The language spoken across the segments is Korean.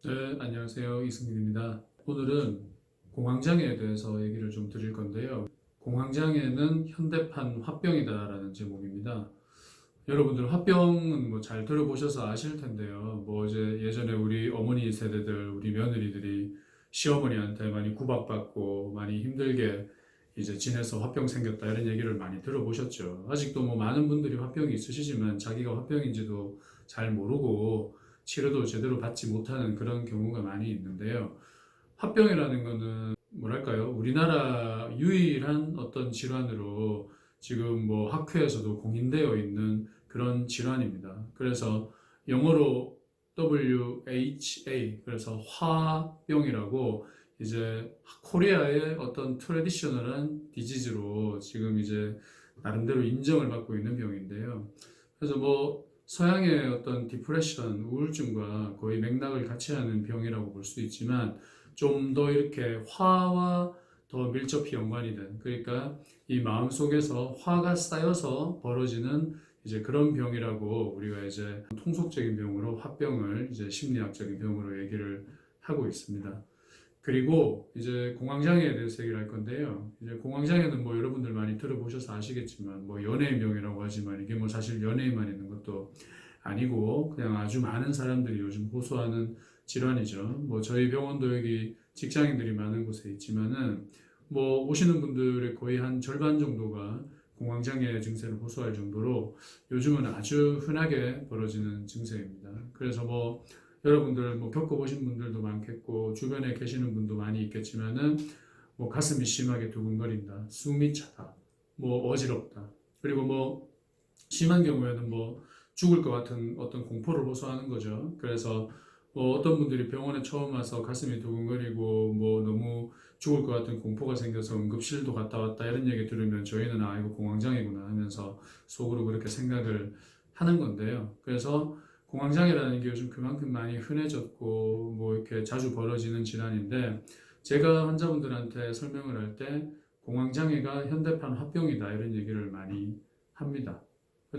네, 안녕하세요. 이승민입니다. 오늘은 공황장애에 대해서 얘기를 좀 드릴 건데요. 공황장애는 현대판 화병이다라는 제목입니다. 여러분들 화병은 뭐 잘 들어보셔서 아실 텐데요. 뭐 이제 예전에 우리 어머니 세대들, 우리 며느리들이 시어머니한테 많이 구박받고 많이 힘들게 이제 지내서 화병 생겼다 이런 얘기를 많이 들어보셨죠. 아직도 뭐 많은 분들이 화병이 있으시지만 자기가 화병인지도 잘 모르고 치료도 제대로 받지 못하는 그런 경우가 많이 있는데요. 화병이라는 거는 뭐랄까요? 우리나라 유일한 어떤 질환으로 지금 뭐 학회에서도 공인되어 있는 그런 질환입니다. 그래서 영어로 WHA, 그래서 화병이라고 이제 코리아의 어떤 트레디셔널한 디지즈로 지금 이제 나름대로 인정을 받고 있는 병인데요. 그래서 뭐 서양의 어떤 디프레션, 우울증과 거의 맥락을 같이 하는 병이라고 볼 수 있지만 좀 더 이렇게 화와 더 밀접히 연관이 된, 그러니까 이 마음 속에서 화가 쌓여서 벌어지는 이제 그런 병이라고 우리가 이제 통속적인 병으로 화병을 이제 심리학적인 병으로 얘기를 하고 있습니다. 그리고 이제 공황장애에 대해서 얘기를 할 건데요. 이제 공황장애는 뭐 여러분들 많이 들어보셔서 아시겠지만 뭐 연예인 병이라고 하지만 이게 뭐 사실 연예인만 있는 것도 아니고 그냥 아주 많은 사람들이 요즘 호소하는 질환이죠. 뭐 저희 병원도 여기 직장인들이 많은 곳에 있지만은 뭐 오시는 분들의 거의 한 절반 정도가 공황장애 증세를 호소할 정도로 요즘은 아주 흔하게 벌어지는 증세입니다. 그래서 뭐 여러분들 뭐 겪어보신 분들도 많겠고 주변에 계시는 분도 많이 있겠지만은 뭐 가슴이 심하게 두근거린다, 숨이 차다, 뭐 어지럽다, 그리고 뭐 심한 경우에는 뭐 죽을 것 같은 어떤 공포를 호소하는 거죠. 그래서 뭐 어떤 분들이 병원에 처음 와서 가슴이 두근거리고 뭐 너무 죽을 것 같은 공포가 생겨서 응급실도 갔다 왔다 이런 얘기 들으면 저희는 아 이거 공황장애구나 하면서 속으로 그렇게 생각을 하는 건데요. 그래서 공황장애라는 게 요즘 그만큼 많이 흔해졌고 뭐 이렇게 자주 벌어지는 질환인데 제가 환자분들한테 설명을 할 때 공황장애가 현대판 화병이다 이런 얘기를 많이 합니다.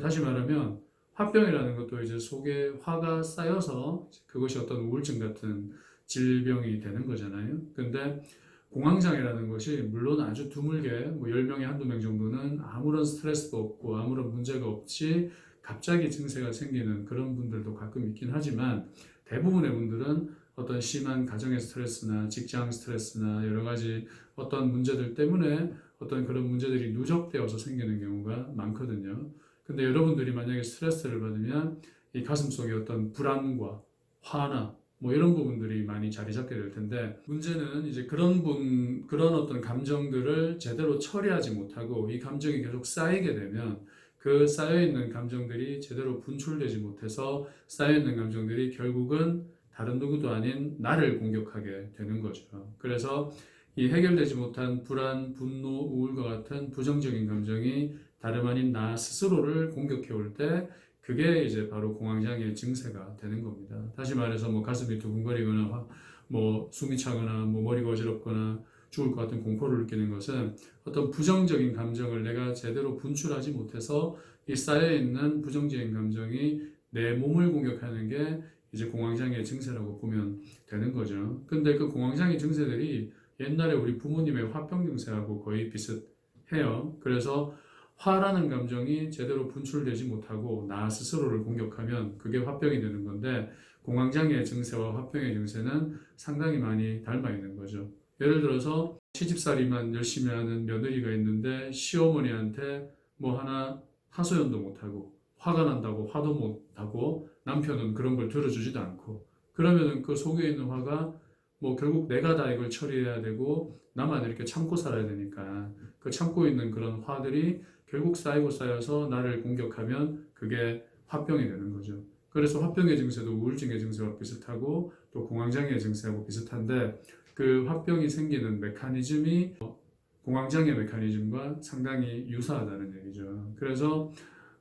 다시 말하면 화병이라는 것도 이제 속에 화가 쌓여서 그것이 어떤 우울증 같은 질병이 되는 거잖아요. 근데 공황장애라는 것이 물론 아주 드물게 뭐 10명에 한두 명 정도는 아무런 스트레스도 없고 아무런 문제가 없이 갑자기 증세가 생기는 그런 분들도 가끔 있긴 하지만 대부분의 분들은 어떤 심한 가정의 스트레스나 직장 스트레스나 여러 가지 어떤 문제들 때문에 어떤 그런 문제들이 누적되어서 생기는 경우가 많거든요. 근데 여러분들이 만약에 스트레스를 받으면 이 가슴속에 어떤 불안과 화나 뭐 이런 부분들이 많이 자리 잡게 될 텐데 문제는 이제 그런 어떤 감정들을 제대로 처리하지 못하고 이 감정이 계속 쌓이게 되면 그 쌓여있는 감정들이 제대로 분출되지 못해서 쌓여있는 감정들이 결국은 다른 누구도 아닌 나를 공격하게 되는 거죠. 그래서 이 해결되지 못한 불안, 분노, 우울과 같은 부정적인 감정이 다름 아닌 나 스스로를 공격해 올 때 그게 이제 바로 공황장애 증세가 되는 겁니다. 다시 말해서 뭐 가슴이 두근거리거나 뭐 숨이 차거나 뭐 머리가 어지럽거나 죽을 것 같은 공포를 느끼는 것은 어떤 부정적인 감정을 내가 제대로 분출하지 못해서 이 쌓여있는 부정적인 감정이 내 몸을 공격하는 게 이제 공황장애 증세라고 보면 되는 거죠. 근데 그 공황장애 증세들이 옛날에 우리 부모님의 화병 증세하고 거의 비슷해요. 그래서 화라는 감정이 제대로 분출되지 못하고 나 스스로를 공격하면 그게 화병이 되는 건데 공황장애 증세와 화병의 증세는 상당히 많이 닮아 있는 거죠. 예를 들어서 시집살이만 열심히 하는 며느리가 있는데 시어머니한테 뭐 하나 하소연도 못하고 화가 난다고 화도 못하고 남편은 그런 걸 들어주지도 않고 그러면은 그 속에 있는 화가 뭐 결국 내가 다 이걸 처리해야 되고 나만 이렇게 참고 살아야 되니까 그 참고 있는 그런 화들이 결국 쌓이고 쌓여서 나를 공격하면 그게 화병이 되는 거죠. 그래서 화병의 증세도 우울증의 증세와 비슷하고 또 공황장애 증세하고 비슷한데 그 화병이 생기는 메커니즘이 공황장애 메커니즘과 상당히 유사하다는 얘기죠. 그래서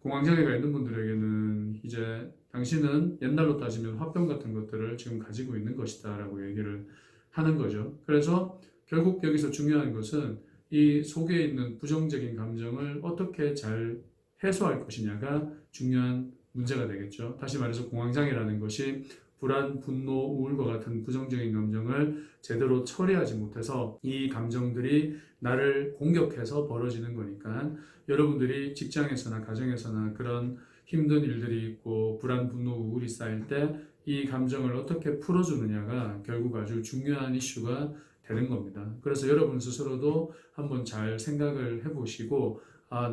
공황장애가 있는 분들에게는 이제 당신은 옛날로 따지면 화병 같은 것들을 지금 가지고 있는 것이다 라고 얘기를 하는 거죠. 그래서 결국 여기서 중요한 것은 이 속에 있는 부정적인 감정을 어떻게 잘 해소할 것이냐가 중요한 문제가 되겠죠. 다시 말해서 공황장애라는 것이 불안, 분노, 우울과 같은 부정적인 감정을 제대로 처리하지 못해서 이 감정들이 나를 공격해서 벌어지는 거니까 여러분들이 직장에서나 가정에서나 그런 힘든 일들이 있고 불안, 분노, 우울이 쌓일 때 이 감정을 어떻게 풀어주느냐가 결국 아주 중요한 이슈가 되는 겁니다. 그래서 여러분 스스로도 한번 잘 생각을 해보시고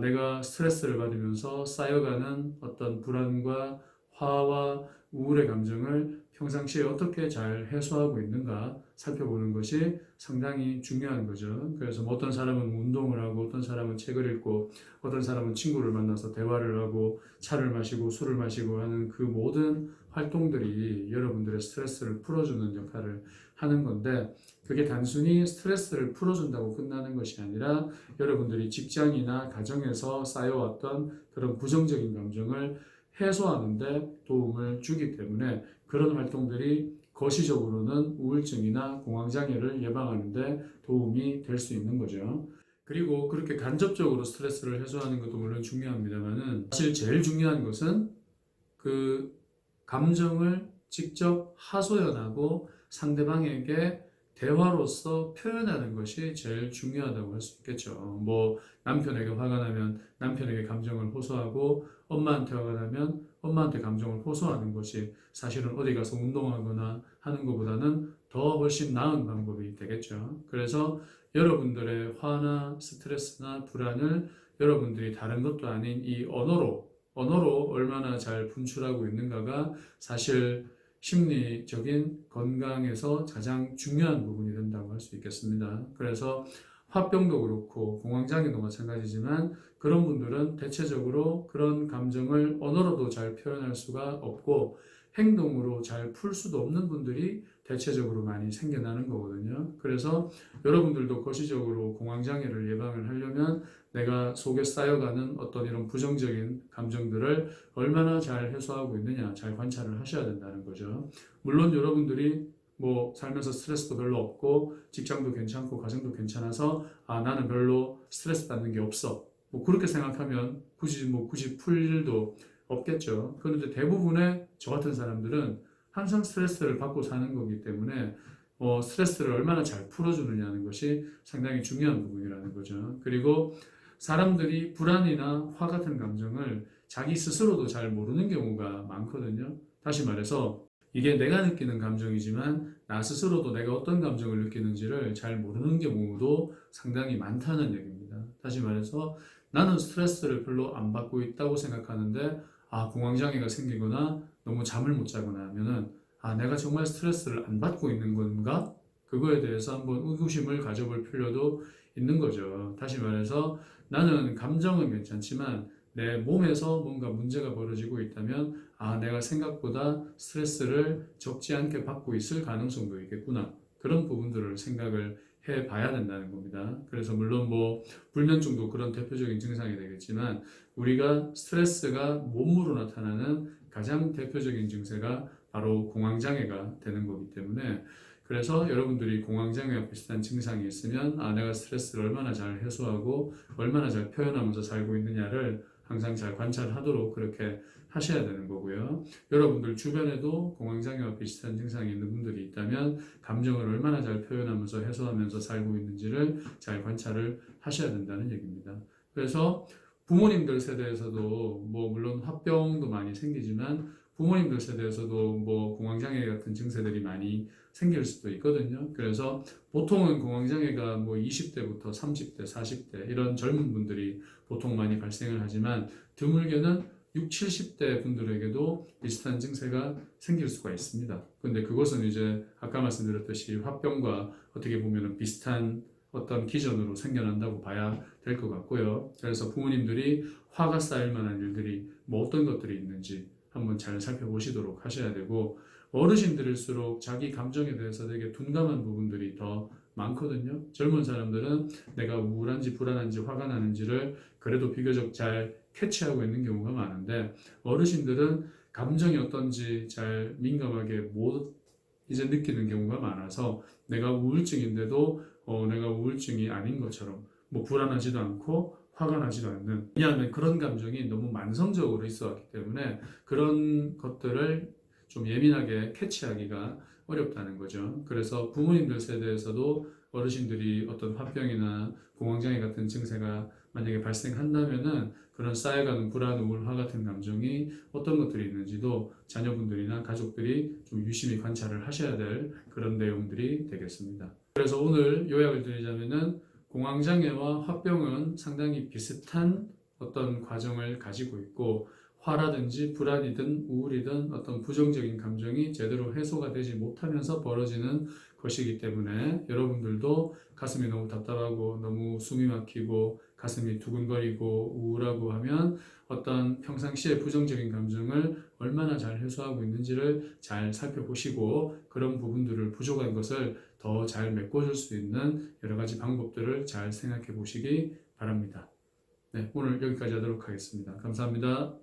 내가 스트레스를 받으면서 쌓여가는 어떤 불안과 화와 우울의 감정을 평상시에 어떻게 잘 해소하고 있는가 살펴보는 것이 상당히 중요한 거죠. 그래서 뭐 어떤 사람은 운동을 하고 어떤 사람은 책을 읽고 어떤 사람은 친구를 만나서 대화를 하고 차를 마시고 술을 마시고 하는 그 모든 활동들이 여러분들의 스트레스를 풀어주는 역할을 하는 건데 그게 단순히 스트레스를 풀어준다고 끝나는 것이 아니라 여러분들이 직장이나 가정에서 쌓여왔던 그런 부정적인 감정을 해소하는데 도움을 주기 때문에 그런 활동들이 거시적으로는 우울증이나 공황장애를 예방하는데 도움이 될 수 있는 거죠. 그리고 그렇게 간접적으로 스트레스를 해소하는 것도 물론 중요합니다만은 사실 제일 중요한 것은 그 감정을 직접 하소연하고 상대방에게 대화로서 표현하는 것이 제일 중요하다고 할 수 있겠죠. 뭐 남편에게 화가 나면 남편에게 감정을 호소하고 엄마한테 화가 나면 엄마한테 감정을 호소하는 것이 사실은 어디 가서 운동하거나 하는 것보다는 더 훨씬 나은 방법이 되겠죠. 그래서 여러분들의 화나 스트레스나 불안을 여러분들이 다른 것도 아닌 이 언어로 얼마나 잘 분출하고 있는가가 사실 심리적인 건강에서 가장 중요한 부분이 된다고 할 수 있겠습니다. 그래서 화병도 그렇고 공황장애도 마찬가지지만 그런 분들은 대체적으로 그런 감정을 언어로도 잘 표현할 수가 없고 행동으로 잘 풀 수도 없는 분들이 대체적으로 많이 생겨나는 거거든요. 그래서 여러분들도 거시적으로 공황장애를 예방을 하려면 내가 속에 쌓여가는 어떤 이런 부정적인 감정들을 얼마나 잘 해소하고 있느냐 잘 관찰을 하셔야 된다는 거죠. 물론 여러분들이 뭐 살면서 스트레스도 별로 없고 직장도 괜찮고 가정도 괜찮아서 나는 별로 스트레스 받는 게 없어 뭐 그렇게 생각하면 굳이 풀 일도 없겠죠. 그런데 대부분의 저 같은 사람들은 항상 스트레스를 받고 사는 거기 때문에 스트레스를 얼마나 잘 풀어주느냐는 것이 상당히 중요한 부분이라는 거죠. 그리고 사람들이 불안이나 화 같은 감정을 자기 스스로도 잘 모르는 경우가 많거든요. 다시 말해서 이게 내가 느끼는 감정이지만 나 스스로도 내가 어떤 감정을 느끼는지를 잘 모르는 경우도 상당히 많다는 얘기입니다. 다시 말해서 나는 스트레스를 별로 안 받고 있다고 생각하는데 공황장애가 생기거나 너무 잠을 못 자거나 하면은 내가 정말 스트레스를 안 받고 있는 건가? 그거에 대해서 한번 의구심을 가져볼 필요도 있는 거죠. 다시 말해서 나는 감정은 괜찮지만 내 몸에서 뭔가 문제가 벌어지고 있다면 내가 생각보다 스트레스를 적지 않게 받고 있을 가능성도 있겠구나. 그런 부분들을 생각을 해 봐야 된다는 겁니다. 그래서 물론 뭐 불면증도 그런 대표적인 증상이 되겠지만 우리가 스트레스가 몸으로 나타나는 가장 대표적인 증세가 바로 공황장애가 되는 거기 때문에 그래서 여러분들이 공황장애와 비슷한 증상이 있으면 내가 스트레스를 얼마나 잘 해소하고 얼마나 잘 표현하면서 살고 있느냐를 항상 잘 관찰하도록 그렇게 하셔야 되는 거고요. 여러분들 주변에도 공황장애와 비슷한 증상이 있는 분들이 있다면 감정을 얼마나 잘 표현하면서 해소하면서 살고 있는지를 잘 관찰을 하셔야 된다는 얘기입니다. 그래서 부모님들 세대에서도 뭐 물론 화병도 많이 생기지만 부모님들 세대에서도 뭐 공황장애 같은 증세들이 많이 생길 수도 있거든요. 그래서 보통은 공황장애가 뭐 20대부터 30대, 40대 이런 젊은 분들이 보통 많이 발생을 하지만 드물게는 60, 70대 분들에게도 비슷한 증세가 생길 수가 있습니다. 근데 그것은 이제 아까 말씀드렸듯이 화병과 어떻게 보면 비슷한 어떤 기전으로 생겨난다고 봐야 될 것 같고요. 그래서 부모님들이 화가 쌓일 만한 일들이 뭐 어떤 것들이 있는지 한번 잘 살펴보시도록 하셔야 되고 어르신들일수록 자기 감정에 대해서 되게 둔감한 부분들이 더 많거든요. 젊은 사람들은 내가 우울한지 불안한지 화가 나는지를 그래도 비교적 잘 캐치하고 있는 경우가 많은데 어르신들은 감정이 어떤지 잘 민감하게 못 이제 느끼는 경우가 많아서 내가 우울증인데도 내가 우울증이 아닌 것처럼 뭐 불안하지도 않고 화가 나지도 않는 왜냐하면 그런 감정이 너무 만성적으로 있어 왔기 때문에 그런 것들을 좀 예민하게 캐치하기가 어렵다는 거죠. 그래서 부모님들 세대에서도 어르신들이 어떤 화병이나 공황장애 같은 증세가 만약에 발생한다면은 그런 쌓여가는 불안, 우울화 같은 감정이 어떤 것들이 있는지도 자녀분들이나 가족들이 좀 유심히 관찰을 하셔야 될 그런 내용들이 되겠습니다. 그래서 오늘 요약을 드리자면은 공황장애와 화병은 상당히 비슷한 어떤 과정을 가지고 있고 화라든지 불안이든 우울이든 어떤 부정적인 감정이 제대로 해소가 되지 못하면서 벌어지는 것이기 때문에 여러분들도 가슴이 너무 답답하고 너무 숨이 막히고 가슴이 두근거리고 우울하고 하면 어떤 평상시에 부정적인 감정을 얼마나 잘 해소하고 있는지를 잘 살펴보시고 그런 부분들을 부족한 것을 더 잘 메꿔줄 수 있는 여러 가지 방법들을 잘 생각해 보시기 바랍니다. 네, 오늘 여기까지 하도록 하겠습니다. 감사합니다.